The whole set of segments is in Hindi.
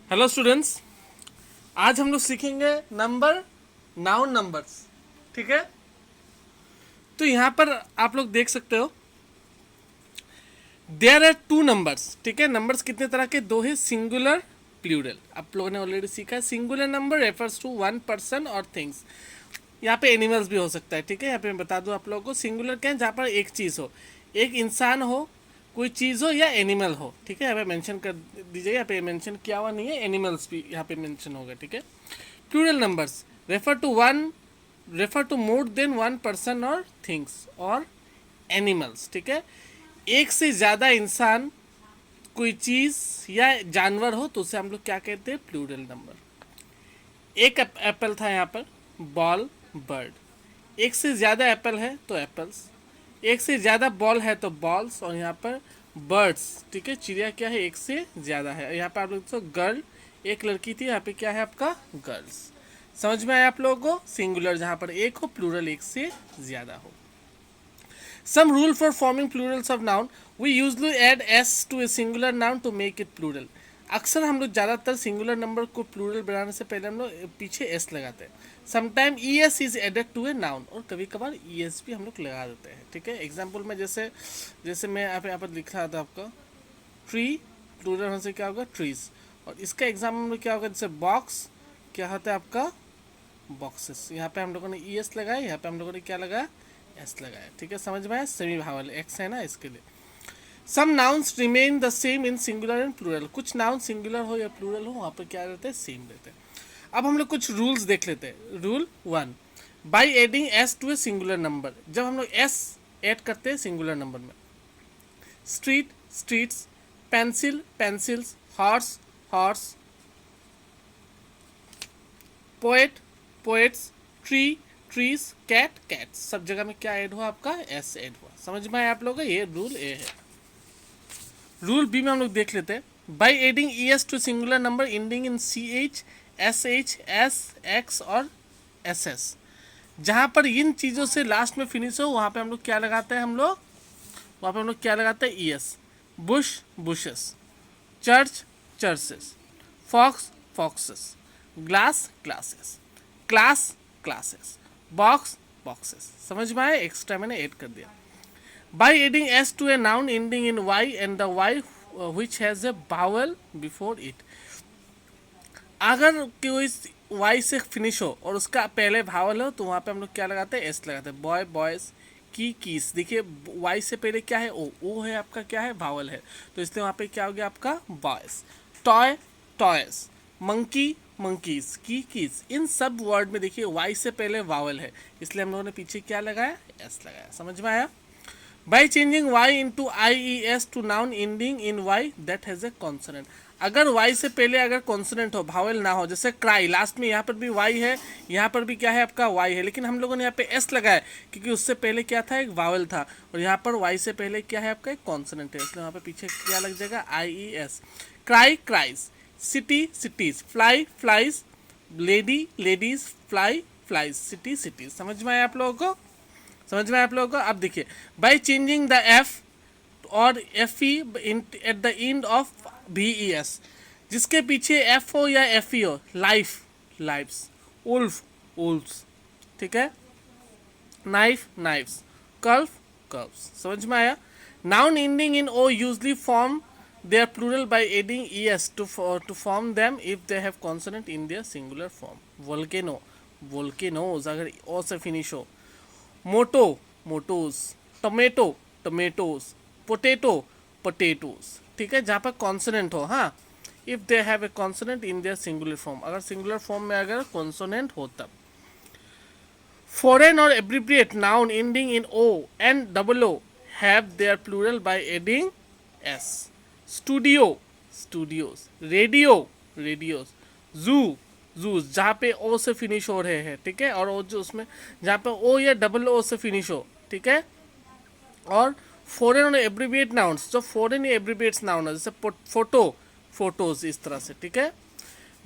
हेलो स्टूडेंट्स, आज हम लोग सीखेंगे नंबर, नाउन नंबर्स। ठीक है, तो यहाँ पर आप लोग देख सकते हो देयर आर टू नंबर्स। ठीक है, नंबर्स कितने तरह के? दो है, सिंगुलर, प्लूरल। आप लोगों ने ऑलरेडी सीखा है। Singular number refers to one person और थिंग्स। यहाँ पे एनिमल्स भी हो सकता है। ठीक है, यहाँ पे मैं बता दूँ आप लोगों को, सिंगुलर क्या है? जहाँ पर एक चीज़ हो, एक इंसान हो, कोई चीज़ हो या एनिमल हो। ठीक है, यहाँ पे मेंशन कर दीजिए, यहाँ पे मेंशन किया हुआ नहीं है, एनिमल्स भी यहाँ पे मेंशन होगा। ठीक है, plural numbers refer to more than one person और थिंग्स और एनिमल्स। ठीक है, एक से ज़्यादा इंसान, कोई चीज़ या जानवर हो तो उसे हम लोग क्या कहते हैं? Plural number. एक एप्पल था यहाँ पर, बॉल, बर्ड। एक से ज़्यादा एप्पल है तो एप्पल्स, एक से ज़्यादा बॉल है तो बॉल्स, और यहाँ पर बर्ड्स। ठीक है, चिड़िया क्या है? एक से ज़्यादा है। यहाँ पर आप लोग तो गर्ल, एक लड़की थी, यहाँ पे क्या है आपका? गर्ल्स। समझ में आया आप लोगों को? सिंगुलर जहाँ पर एक हो, प्लूरल एक से ज़्यादा हो। Some rule for forming plurals of noun. We usually add s to a singular noun to make it plural. अक्सर हम लोग ज़्यादातर सिंगुलर नंबर को प्लूरल बनाने से पहले हम लोग पीछे एस लगाते हैं। Sometime E S is added to a noun, और कभी कभार ई एस भी हम लोग लगा देते हैं। ठीक है, एग्जाम्पल में जैसे जैसे मैं यहाँ पर लिख रहा था आपका ट्री, प्लूरल होने से क्या होगा? ट्रीज। और इसका एग्जाम्पल में क्या होगा? जैसे बॉक्स, क्या होता है आपका? बॉक्सेस। यहाँ पे हम लोगों ने ई एस लगाया, यहाँ पे हम लोगों ने क्या लगाया? एस लगाया। ठीक है, समझ में आया? सेमी भावल एक्स है ना, इसके लिए। Some nouns remain the same in singular and plural. कुछ नाउन सिंगुलर हो या प्लूरल हो, वहाँ पर क्या रहते हैं? सेम रहते हैं। अब हम लोग कुछ रूल्स देख लेते हैं। Rule 1, by adding S to a singular number. जब हम लोग एस ऐड करते हैं सिंगुलर नंबर में, street, streets, pencil, pencils, horse, horse, poet, poets, tree, trees, cat, cats, सब जगह में क्या ऐड हुआ? आपका एस ऐड हुआ। समझ में आया आप लोगों को? ये रूल ए है। रूल बी में हम लोग देख लेते हैं। By adding E S to singular number ending in C H, S H, S, X और एस एस, जहाँ पर इन चीज़ों से लास्ट में फिनिश हो, वहाँ पे हम लोग क्या लगाते हैं? वहाँ पे हम लोग क्या लगाते हैं? E S. Bush, bushes, church, churches, fox, foxes, glass, glasses, class, classes, box, boxes. समझ में आया? एक्स्ट्रा मैंने ऐड कर दिया। By adding S to a noun ending in Y and the Y which has a vowel before it. अगर कोई वाई से फिनिश हो और उसका पहले भावल हो, तो वहाँ पे हम लोग क्या लगाते हैं? एस लगाते हैं। बॉय, बॉयज़, की, कीस। देखिए वाई से पहले क्या है? ओ है आपका, क्या है? भावल है, तो इसलिए वहाँ पे क्या हो गया आपका? Boys. Toy, toys, monkey, monkeys, की, कीज। इन सब वर्ड में देखिए वाई से पहले वावल है, इसलिए हम लोगों ने पीछे क्या लगाया? एस लगाया। समझ में आया? By changing Y into I E S to noun ending in Y that has a consonant. अगर वाई से पहले अगर कॉन्सोनेंट हो, भावल ना हो, जैसे क्राई, लास्ट में यहाँ पर भी वाई है, यहाँ पर भी क्या है आपका? वाई है, लेकिन हम लोगों ने यहाँ पे एस लगाया क्योंकि उससे पहले क्या था? एक वावल था, और यहाँ पर वाई से पहले क्या है आपका? एक कॉन्सोनेंट है, इसलिए वहाँ पे पीछे क्या लग जाएगा? I E S. Cry, cries, city, cities, fly, flies, lady, ladies, fly, flies, city, cities. समझ में आया आप लोगों को? समझ में आया आप लोगों को? अब देखिए, बाई चेंजिंग द एफ और F E eight the end of भी ई एस, जिसके पीछे एफ हो या एफ ई हो, लाइफ, लाइफ्स, उल्फ, उल्फ्स। ठीक है, नाइफ, नाइफ्स, कर्व, कर्व्स। समझ में आया? Noun ending in O usually form their plural by adding es to form them if they have consonant in their singular form. Volcano, volcanoes अगर o से finish हो। Motto, mottos, tomato, tomatoes, potato, potatoes. ठीक है, जहाँ पर कॉन्सोनेंट हो। हाँ, if they have a consonant in their singular form, अगर सिंगुलर फॉर्म में अगर कॉन्सोनेंट हो तब। फॉरेन और abbreviate noun ending in O and double O have their plural by adding S. Studio, studios, radio, radios, zoo, zoos, जहाँ पे ओ से फिनिश हो रहे हैं। ठीक है, और वो जो उसमें जहाँ पे ओ या डबल ओ से फिनिश हो। ठीक है, और फॉरेन और एब्रिविएट नाउन्स, जो फॉरेन या एब्रिविएट्स नाउन है, जैसे फोटो, फोटोज, इस तरह से। ठीक है,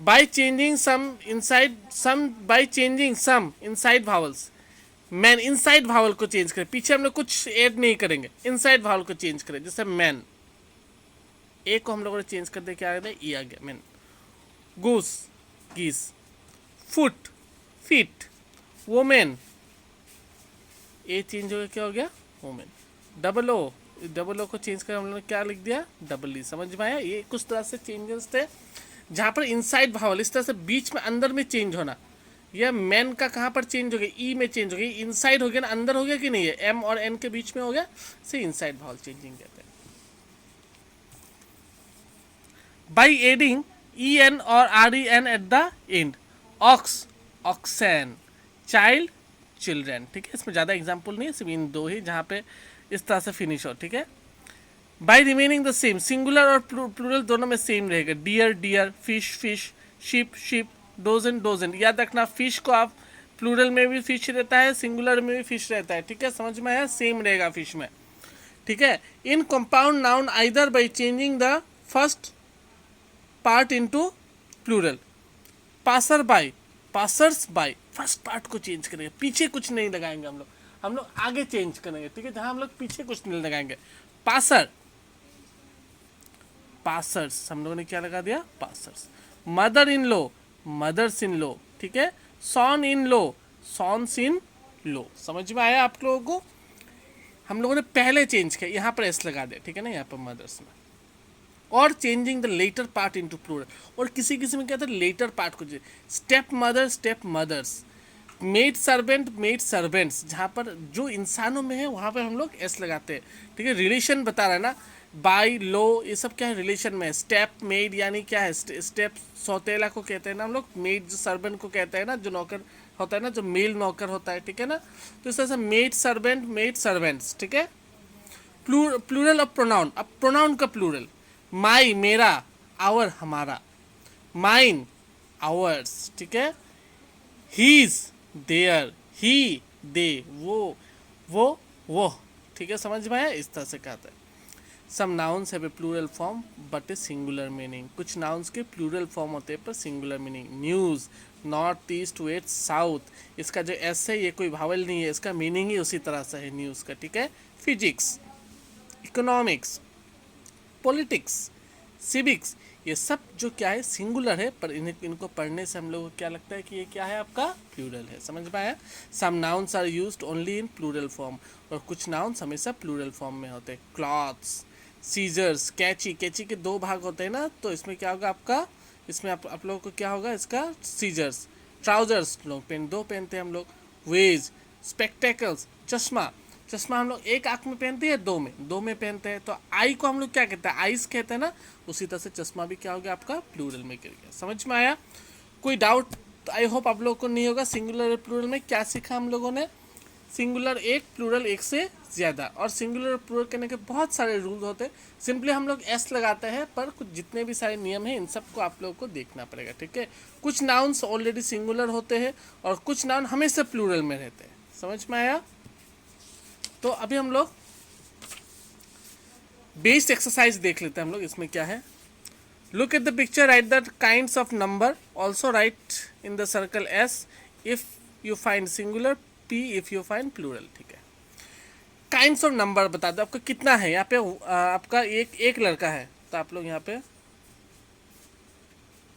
by changing some inside vowels. Man, inside vowel को चेंज करें, पीछे हम लोग कुछ ऐड नहीं करेंगे, इनसाइड भावल को चेंज करें। जैसे मैन, ए को हम लोगों ने चेंज कर दिया, क्या आ गया? ई आ गया, मैन। गूस गीस, फुट फीट, वोमेन, ए चेंज हो गया, क्या हो गया वोमेन, डबल ओ को चेंज कर हम लोगों ने क्या लिख दिया डबल ई। समझ में आया? ये कुछ तरह से चेंजेस थे जहाँ पर इनसाइड भावल इस तरह से बीच में अंदर में चेंज होना। यह मैन का कहाँ पर चेंज हो गया, ई में चेंज हो गया, इनसाइड हो गया ना, अंदर हो गया कि नहीं है, एम और एन के बीच में हो गया, से इनसाइड भावल चेंजिंग कहते हैं। बाई एडिंग ई एन और R E N at the end, ox oxen, child children. ठीक है, इसमें ज़्यादा एग्जाम्पल नहीं है, सिर्फ इन दो ही जहाँ पे इस तरह से फिनिश हो। ठीक है, by remaining the same, singular और प्लूरल दोनों में सेम रहेगा, deer deer, fish fish, sheep sheep, dozen dozen. याद रखना फिश को आप प्लूरल में भी फिश रहता है, सिंगुलर में भी फिश रहता है। ठीक है, समझ में आया? सेम रहेगा फिश में। ठीक है, in compound noun either by changing the first part into plural, passer by, passers by, first part को चेंज करेंगे, पीछे कुछ नहीं लगाएंगे हम लोग आगे चेंज करेंगे। ठीक है, जहां हम लोग पीछे कुछ नहीं लगाएंगे। पासर पासर्स, हम लोगों ने क्या लगा दिया passers. Mother in law, mothers in law. ठीक है, सॉन इन लो, सॉन्स इन लो। समझ में आया आप लोगों को? हम लोगों ने पहले चेंज किया, यहाँ पर एस लगा दे। ठीक है ना, यहाँ पर मदर्स में, और changing the latter part into plural, और किसी किसी में क्या था लेटर पार्ट को, stepmother stepmothers, maidservant maidservants, जहाँ पर जो इंसानों में है वहाँ पर हम लोग एस लगाते हैं। ठीक है, रिलेशन बता रहा है ना, बाई लो ये सब क्या है रिलेशन में है। स्टेप मेड यानी क्या है, स्टेप सौतेला को कहते हैं ना हम लोग, मेड जो सर्वेंट को कहते हैं ना, जो नौकर होता है ना, जो मेल नौकर होता है। ठीक है ना, तो इस तरह से मेड सर्वेंट मेड सर्वेंट्स। ठीक है, प्लूरल ऑफ प्रोनाउन, अब प्रोनाउन का प्लूरल, माई मेरा, आवर हमारा, माइन आवर्स। ठीक है, हीज देयर, ही दे वो। ठीक है, समझ में आया? इस तरह से कहते हैं। Some nouns have a plural form but a singular meaning, कुछ नाउन्स के प्लूरल फॉर्म होते हैं पर singular meaning. News, north east west south, इसका जो एस है ये कोई भावल नहीं है, इसका मीनिंग ही उसी तरह से है न्यूज़ का। ठीक है, फिजिक्स, इकोनॉमिक्स, पॉलिटिक्स, सिविक्स, ये सब जो क्या है सिंगुलर है, पर इनको पढ़ने से हम लोग को क्या लगता है कि ये क्या है आपका प्लूरल है। समझ में आया? Some nouns are used only in plural form, और कुछ नाउन्स हमेशा प्लूरल फॉर्म में होते हैं। क्लॉथ्स, सीजर्स, कैची, कैची के दो भाग होते हैं ना, तो इसमें क्या होगा आपका, इसमें आप लोगों को क्या होगा इसका सीजर्स। ट्राउजर्स लोग दो पहनते हैं हम लोग। वेज, स्पेक्टेकल्स, चश्मा, चश्मा हम लोग एक आँख में पहनते हैं, दो में पहनते हैं, तो आई को हम लोग क्या कहते हैं आइस कहते हैं ना, उसी तरह से चश्मा भी क्या हो गया आपका प्लूरल में गिर गया। समझ में आया? कोई डाउट आई होप आप लोगों को नहीं होगा। सिंगुलर और प्लूरल में क्या सीखा हम लोगों ने, सिंगुलर एक, प्लूरल एक से ज़्यादा, और सिंगुलर और प्लूरल करने के बहुत सारे रूल होते हैं। सिंपली हम लोग एस लगाते हैं, पर कुछ जितने भी सारे नियम हैं इन सबको आप लोगों को देखना पड़ेगा। ठीक है, कुछ नाउन्स ऑलरेडी सिंगुलर होते हैं और कुछ नाउन हमेशा प्लूरल में रहते हैं। समझ में आया? तो अभी हम लोग बेस्ड एक्सरसाइज देख लेते हैं हम लोग। इसमें क्या है, look at the picture, write the kinds of number, also write in the circle S if you find singular, P if you find plural. ठीक है, काइंड्स ऑफ नंबर बता दो आपका कितना है। यहाँ पे आपका एक लड़का है, तो आप लोग यहाँ पे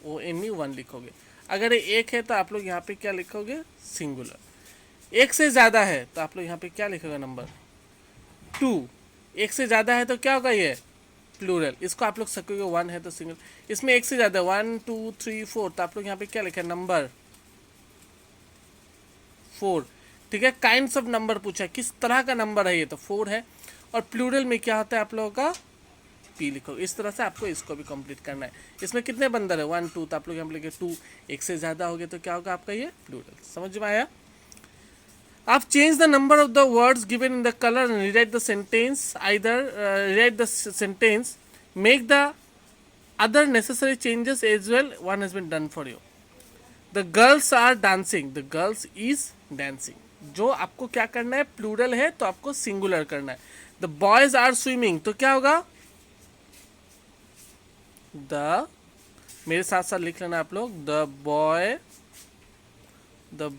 ओ एन ई वन लिखोगे। अगर ये एक है तो आप लोग यहाँ पे क्या लिखोगे सिंगुलर। एक से ज़्यादा है तो आप लोग यहाँ पे क्या लिखोगे नंबर 2। एक से ज़्यादा है तो क्या होगा ये प्लूरल, इसको आप लोग सकोगे 1 है तो सिंगल। इसमें एक से ज़्यादा 1 2 3 4, तो आप लोग यहाँ पे क्या लिखा है नंबर 4। ठीक है, काइंड्स ऑफ नंबर पूछा किस तरह का नंबर है, ये तो 4 है। और प्लूरल में क्या होता है आप लोगों का पी लिखो। इस तरह से आपको इसको भी कंप्लीट करना है। इसमें कितने बंदर है 1 2, तो आप लोग यहाँ पे लिखे 2। एक से ज़्यादा हो गया तो क्या होगा आपका ये प्लूरल। समझ में आया? आप change the number of the words given in the colour and rewrite the sentence, either rewrite the sentence, make the other necessary changes as well, one has been done for you. The girls are dancing, the girls is dancing. जो आपको क्या करना है प्लूरल है तो आपको सिंगुलर करना है। The boys are swimming, तो क्या होगा the, मेरे साथ साथ लिख लेना आप लोग, the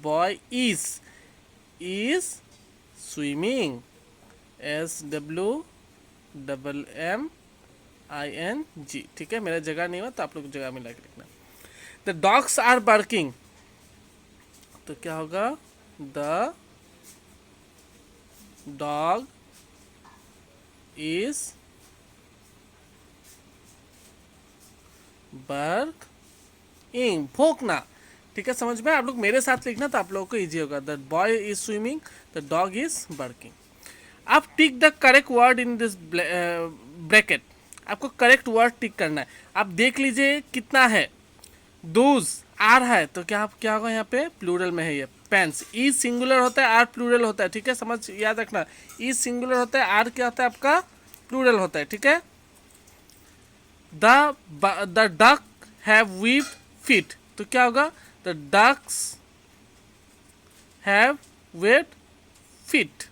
boy is swimming, SWMMING। ठीक है, मेरा जगह नहीं हुआ तो आप लोग जगह मिला के लिखना। द डॉग्स आर बार्किंग, तो क्या होगा, द डॉग इज बर्किंग, भौंकना। ठीक है, समझ में? आप लोग मेरे साथ लिखना तो आप लोगों को इजी होगा। The boy is swimming, the dog is barking. आप tick the correct word in this bracket, आपको करेक्ट वर्ड टिक करना है। आप देख लीजिए कितना है, दोज आर है तो क्या होगा यहाँ पे, प्लूरल में है ये। पेंस, ई सिंगुलर होता है, आर प्लूरल होता है। ठीक है, समझ याद रखना, ई सिंगुलर होता है, आर क्या होता है आपका, प्लूरल होता है। ठीक है, the duck have web feet, तो क्या होगा, the ducks have wet feet.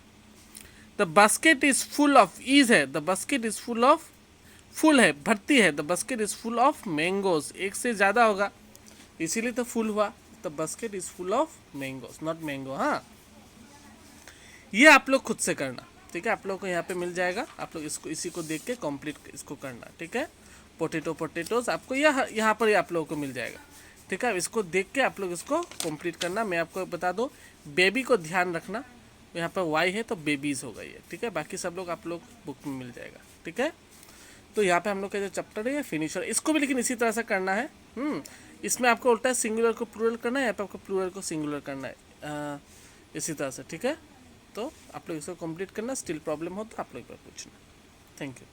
The basket is full of, is है, the basket is full of, full है, भर्ती है, the basket is full of mangoes, एक से ज़्यादा होगा इसीलिए तो फुल हुआ। The basket is full of mangoes, not mango. हाँ, ये आप लोग खुद से करना। ठीक है, आप लोग को यहाँ पे मिल जाएगा, आप लोग इसको इसी को देख के कंप्लीट इसको करना। ठीक है, पोटेटोज आपको यहाँ पर ही आप लोगों को मिल जाएगा। ठीक है, इसको देख के आप लोग इसको कंप्लीट करना। मैं आपको बता दूँ, बेबी को ध्यान रखना, यहाँ पर वाई है तो बेबीज़ होगा ये। ठीक है, बाकी सब लोग आप लोग बुक में मिल जाएगा। ठीक है, तो यहाँ पे हम लोग का जो चैप्टर है ये फिनिश हो रहा है। इसको भी लेकिन इसी तरह से करना है। इसमें आपको उल्टा सिंगुलर को प्लूरल करना है, यहाँ पे आपको प्लूरल को सिंगुलर करना है, इसी तरह से। ठीक है, तो आप लोग इसको कंप्लीट करना, स्टिल प्रॉब्लम हो तो आप लोग एक बार पूछना। Thank you.